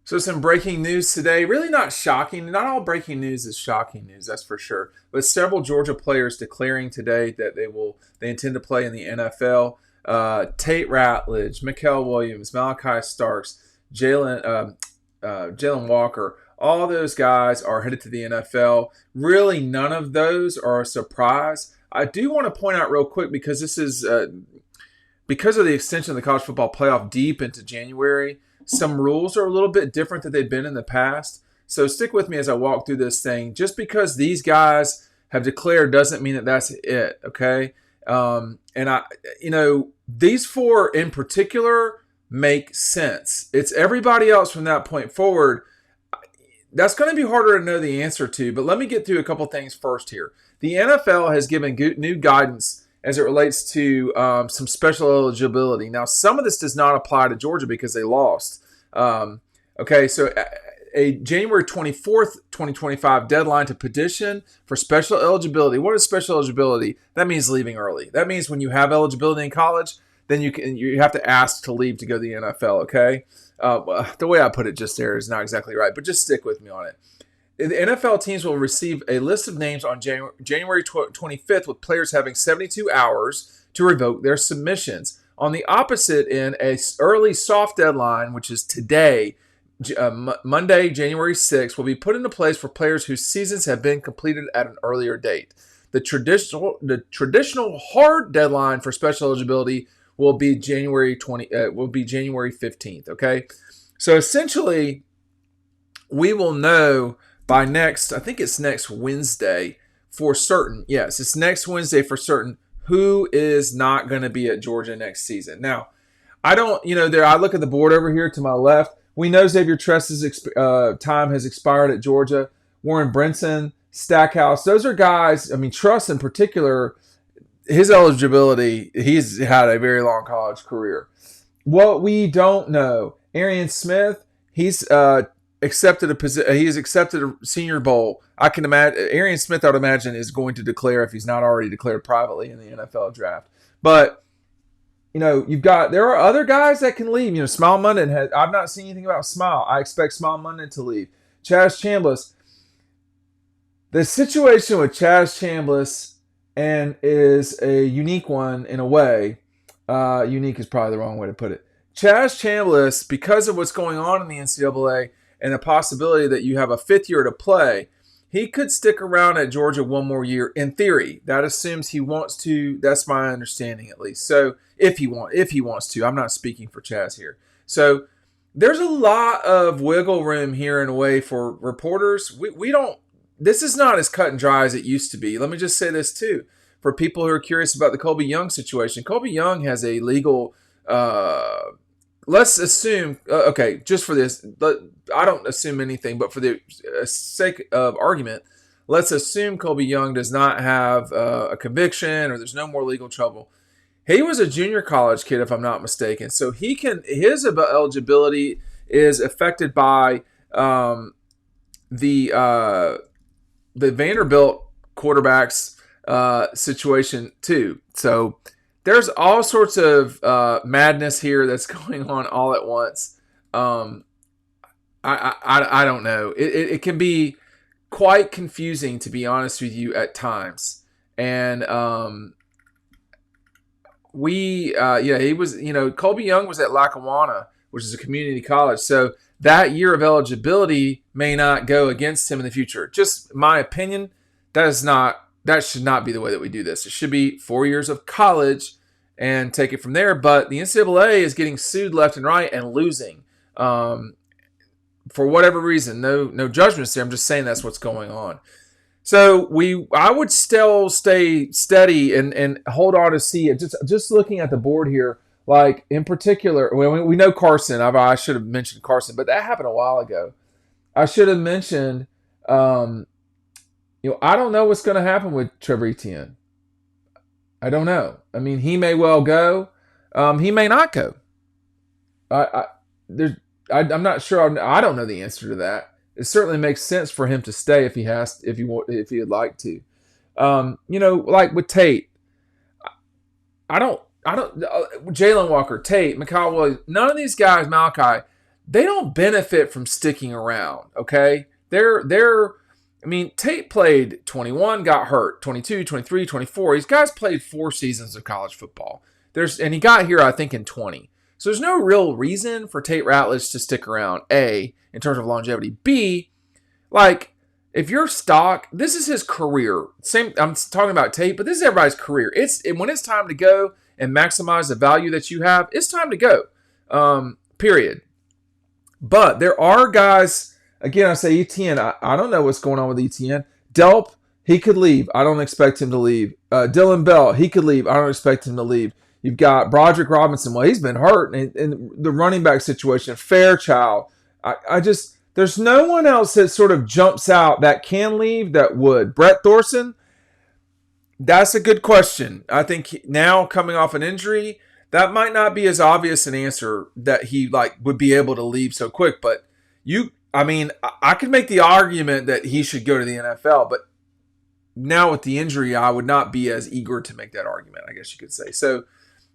So some breaking news today. Really not shocking. Not all breaking news is shocking news, that's for sure. But several Georgia players declaring today that they intend to play in the NFL. Tate Ratledge, Mikael Williams, Malachi Starks, Jalen Walker. All those guys are headed to the NFL. Really, none of those are a surprise. I do want to point out real quick because this is because of the extension of the college football playoff deep into January. Some rules are a little bit different than they've been in the past. So stick with me as I walk through this thing. Just because these guys have declared doesn't mean that that's it, okay? These four in particular make sense. It's everybody else from that point forward. That's going to be harder to know the answer to, but let me get through a couple things first here. The NFL has given new guidance as it relates to some special eligibility. Now, some of this does not apply to Georgia because they lost. So a January 24th, 2025 deadline to petition for special eligibility. What is special eligibility? That means leaving early. That means when you have eligibility in college, then you have to ask to leave to go to the NFL, okay? The way I put it just there is not exactly right, but just stick with me on it. The NFL teams will receive a list of names on January 25th with players having 72 hours to revoke their submissions. On the opposite end, a early soft deadline, which is today, Monday, January 6th, will be put into place for players whose seasons have been completed at an earlier date. The traditional hard deadline for special eligibility will be January 15th. Okay, so essentially, we will know by I think it's next Wednesday for certain. Yes, it's next Wednesday for certain who is not going to be at Georgia next season. Now, I look at the board over here to my left. We know Xavier Tress's time has expired at Georgia. Warren Brinson, Stackhouse, those are guys. I mean, Truss in particular, his eligibility, he's had a very long college career. What we don't know, Arian Smith, he's accepted a Senior Bowl. I can imagine Arian Smith, I would imagine, is going to declare if he's not already declared privately in the NFL draft. But there are other guys that can leave. Smile Munden I've not seen anything about Smile. I expect Smile Munden to leave. Chaz Chambliss. The situation with Chaz Chambliss and is a unique one in a way. Unique is probably the wrong way to put it. Chaz Chambliss, because of what's going on in the NCAA and the possibility that you have a fifth year to play, he could stick around at Georgia one more year in theory. That assumes he wants to. That's my understanding, at least. So if he wants to, I'm not speaking for Chaz here. So there's a lot of wiggle room here in a way for reporters. We don't. This is not as cut and dry as it used to be. Let me just say this too, for people who are curious about the Colby Young situation. Colby Young has a legal. Let's assume, just for this, I don't assume anything, but for the sake of argument, let's assume Colby Young does not have a conviction or there's no more legal trouble. He was a junior college kid, if I'm not mistaken, so his eligibility is affected by the Vanderbilt quarterbacks situation too. So there's all sorts of madness here that's going on all at once. I don't know. It can be quite confusing, to be honest with you, at times. And he was, Colby Young was at Lackawanna, which is a community college. So that year of eligibility may not go against him in the future. Just my opinion, that should not be the way that we do this. It should be 4 years of college and take it from there. But the NCAA is getting sued left and right and losing for whatever reason. No judgments there. I'm just saying that's what's going on. So I would still stay steady and hold on to see it. Just looking at the board here, like in particular, we know Carson. I should have mentioned Carson, but that happened a while ago. I should have mentioned. I don't know what's going to happen with Trevor Etienne. I don't know. I mean, he may well go. He may not go. I'm not sure. I don't know the answer to that. It certainly makes sense for him to stay if he'd like to. Like with Tate, I don't. Jalen Walker, Tate, Mikael Williams, none of these guys, Malachi, they don't benefit from sticking around, okay? Tate played 21, got hurt, 22, 23, 24. These guys played 4 seasons of college football. And he got here, I think, in 20. So there's no real reason for Tate Ratledge to stick around, A, in terms of longevity. B, if your stock, this is his career. I'm talking about Tate, but this is everybody's career. When it's time to go and maximize the value that you have, it's time to go, period. But there are guys, again, I say Etienne. I don't know what's going on with Etienne. Delp, he could leave. I don't expect him to leave. Dylan Bell, he could leave. I don't expect him to leave. You've got Broderick Robinson. Well, he's been hurt in the running back situation. Fairchild. There's no one else that sort of jumps out that can leave that would. Brett Thorson, that's a good question. I think now coming off an injury, that might not be as obvious an answer that he would be able to leave so quick. But I could make the argument that he should go to the NFL, but now with the injury, I would not be as eager to make that argument, I guess you could say. So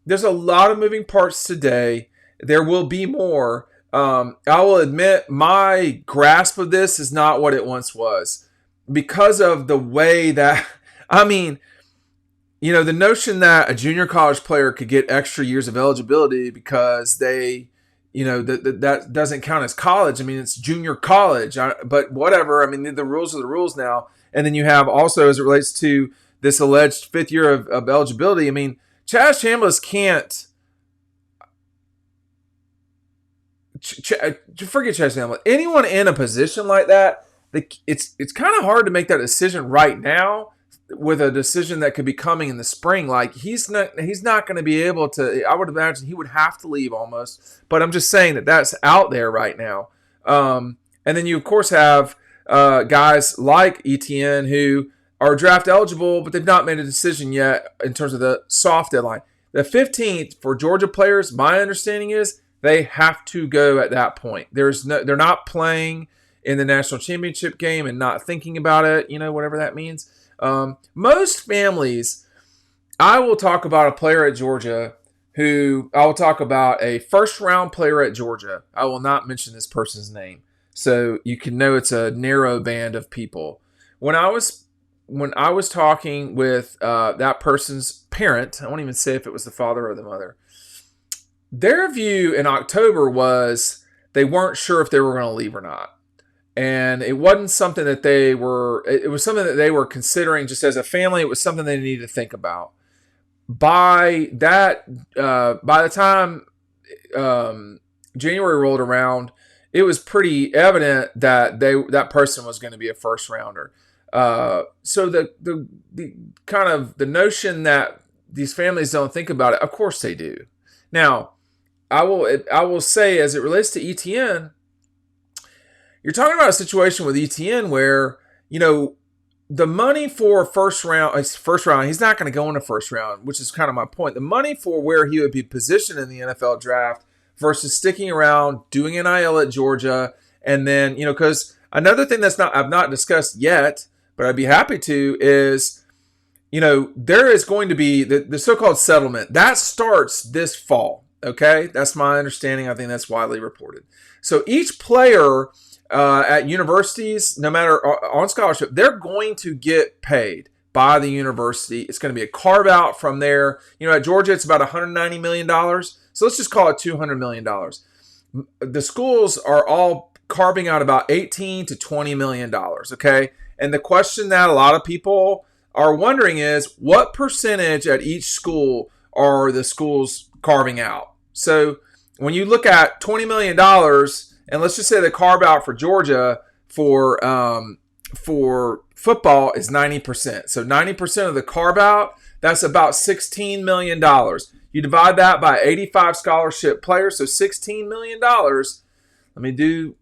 there's a lot of moving parts today. There will be more. I will admit my grasp of this is not what it once was because of the way that, the notion that a junior college player could get extra years of eligibility because they, that doesn't count as college. It's junior college, but whatever. The rules are the rules now. And then you have also, as it relates to this alleged 5th year of eligibility, Chaz Chambliss can't forget Chaz Chambliss. Anyone in a position like that, it's kind of hard to make that decision right now with a decision that could be coming in the spring. He's not going to be able to. I would imagine he would have to leave almost. But I'm just saying that's out there right now. And then you of course have guys like Etienne who are draft eligible, but they've not made a decision yet in terms of the soft deadline. The 15th for Georgia players, my understanding is they have to go at that point. They're not playing in the national championship game and not thinking about it, whatever that means. Most families, I will talk about a player at Georgia I will talk about a first-round player at Georgia. I will not mention this person's name, so you can know it's a narrow band of people. When I was talking with that person's parent, I won't even say if it was the father or the mother, their view in October was they weren't sure if they were going to leave or not. And it wasn't something that it was something that they were considering just as a family. It was something they needed to think about. By the time January rolled around, it was pretty evident that that person was going to be a first rounder. So the kind of the notion that these families don't think about it, of course they do. Now, I will say, as it relates to Etienne, you're talking about a situation with Etienne where, the money for first round, he's not going to go in the first round, which is kind of my point. The money for where he would be positioned in the NFL draft versus sticking around, doing NIL at Georgia, and then, because another thing I've not discussed yet, but I'd be happy to, is, there is going to be the so-called settlement. That starts this fall, okay? That's my understanding. I think that's widely reported. So each player at universities, no matter on scholarship, they're going to get paid by the university. It's going to be a carve out from there. At Georgia, it's about $190 million. So let's just call it $200 million. The schools are all carving out about $18 to $20 million, okay? And the question that a lot of people are wondering is, what percentage at each school are the schools carving out? So when you look at $20 million, and let's just say the carve out for Georgia for football is 90%. So 90% of the carve out, that's about $16 million. You divide that by 85 scholarship players, so $16 million. Let me do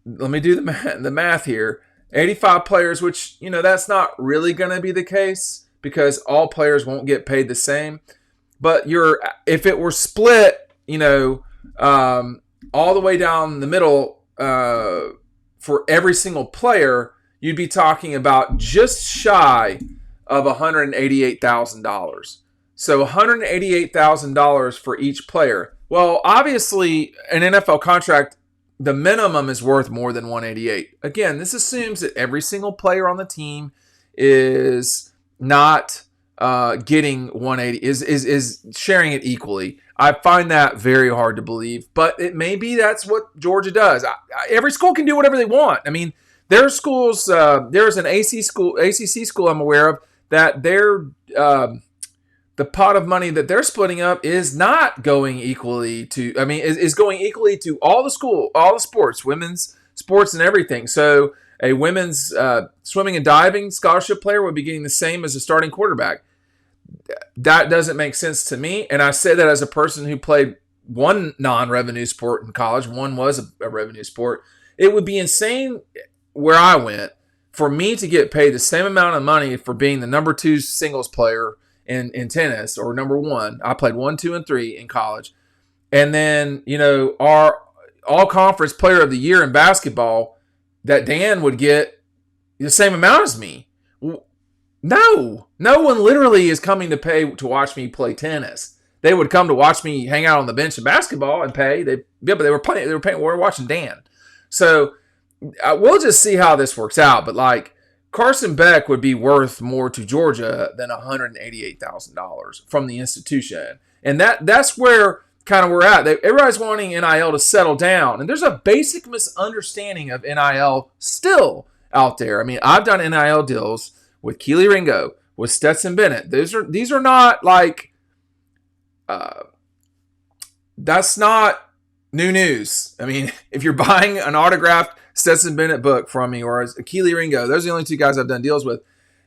the math here. 85 players, which, that's not really going to be the case because all players won't get paid the same. But if it were split, all the way down the middle for every single player, you'd be talking about just shy of $188,000. So $188,000 for each player. Well, obviously, an NFL contract the minimum is worth more than 188. Again, this assumes that every single player on the team is not getting 180, is sharing it equally. I find that very hard to believe, but it may be that's what Georgia does. Every school can do whatever they want. I mean, there are schools. There's an ACC school I'm aware of that the pot of money that they're splitting up is not going equally to. I mean, is going equally to all the sports, women's sports, and everything. So a women's swimming and diving scholarship player would be getting the same as a starting quarterback. That doesn't make sense to me. And I say that as a person who played one non-revenue sport in college. One was a revenue sport. It would be insane where I went for me to get paid the same amount of money for being the number 2 singles player in tennis, or number 1. I played 1, 2, and 3 in college. And then, our all-conference player of the year in basketball, that Dan would get the same amount as me. No one literally is coming to pay to watch me play tennis. They would come to watch me hang out on the bench in basketball and pay. But they were playing. We're watching Dan. So we'll just see how this works out. But like Carson Beck would be worth more to Georgia than $188,000 from the institution, and that's where kind of we're at. Everybody's wanting NIL to settle down, and there's a basic misunderstanding of NIL still out there. I mean, I've done NIL deals with Keely Ringo, with Stetson Bennett. These are not like that's not new news. I mean, if you're buying an autographed Stetson Bennett book from me, or a Keely Ringo, those are the only 2 guys I've done deals with,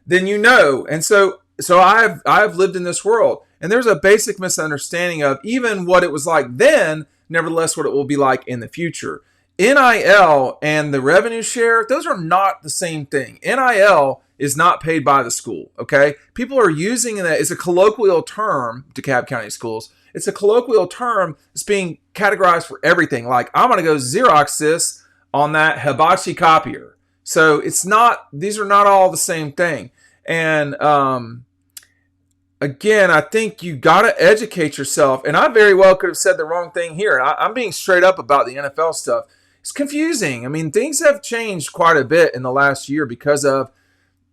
then And so I've lived in this world, and there's a basic misunderstanding of even what it was like then, nevertheless what it will be like in the future. NIL and the revenue share, those are not the same thing. NIL is not paid by the school, okay? People are using that. It's a colloquial term, DeKalb County schools. It's a colloquial term that's being categorized for everything. Like, I'm going to go Xerox this on that hibachi copier. So these are not all the same thing. And again, I think you got to educate yourself. And I very well could have said the wrong thing here. I'm being straight up about the NFL stuff. It's confusing. I mean, things have changed quite a bit in the last year because of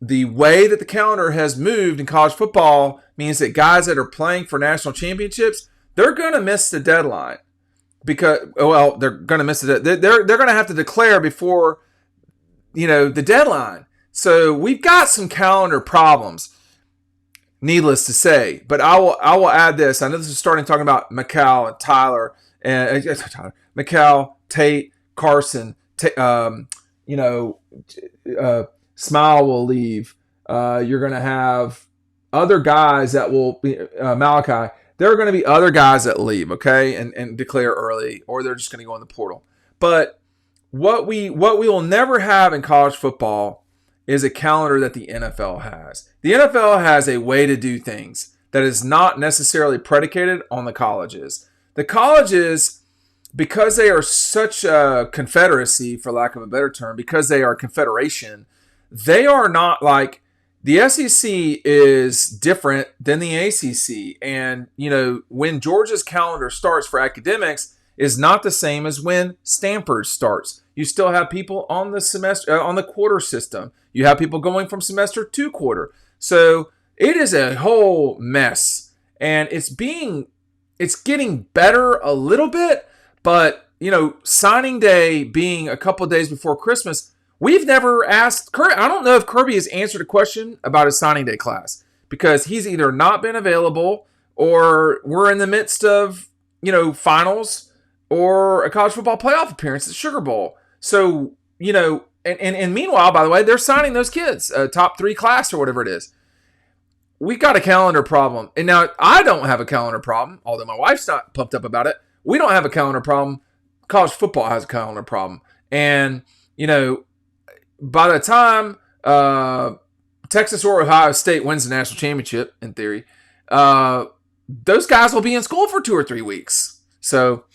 the way that the calendar has moved in college football. Means that guys that are playing for national championships, they're going to miss the deadline because, they're going to miss it. They're going to have to declare before, the deadline. So we've got some calendar problems, needless to say. But I will add this. I know this is starting talking about McCall and Tyler and McCall, Tate, Carson, Smile will leave. You're going to have other guys that will be Malachi. There are going to be other guys that leave, okay, and declare early, or they're just going to go in the portal. But what we will never have in college football is a calendar that the NFL has. The NFL has a way to do things that is not necessarily predicated on the colleges. The colleges, because they are such a confederacy, for lack of a better term, because they are a confederation, they are not like the SEC is different than the ACC. And, when Georgia's calendar starts for academics is not the same as when Stanford starts. You still have people on the semester, on the quarter system. You have people going from semester to quarter. So it is a whole mess. And it's getting better a little bit, but, signing day being a couple of days before Christmas, we've never asked Kirby. I don't know if Kirby has answered a question about his signing day class because he's either not been available or we're in the midst of, finals or a college football playoff appearance at Sugar Bowl. So, and meanwhile, by the way, they're signing those kids, a top 3 class or whatever it is. We got a calendar problem. And now I don't have a calendar problem, although my wife's not pumped up about it. We don't have a calendar problem. College football has a calendar problem. And, by the time Texas or Ohio State wins the national championship, in theory, those guys will be in school for 2 or 3 weeks. So,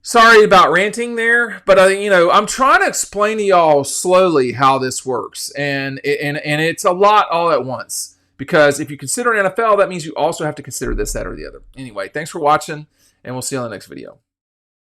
sorry about ranting there, but I'm trying to explain to y'all slowly how this works, and it's a lot all at once. Because if you consider an NFL, that means you also have to consider this, that, or the other. Anyway, thanks for watching, and we'll see you on the next video.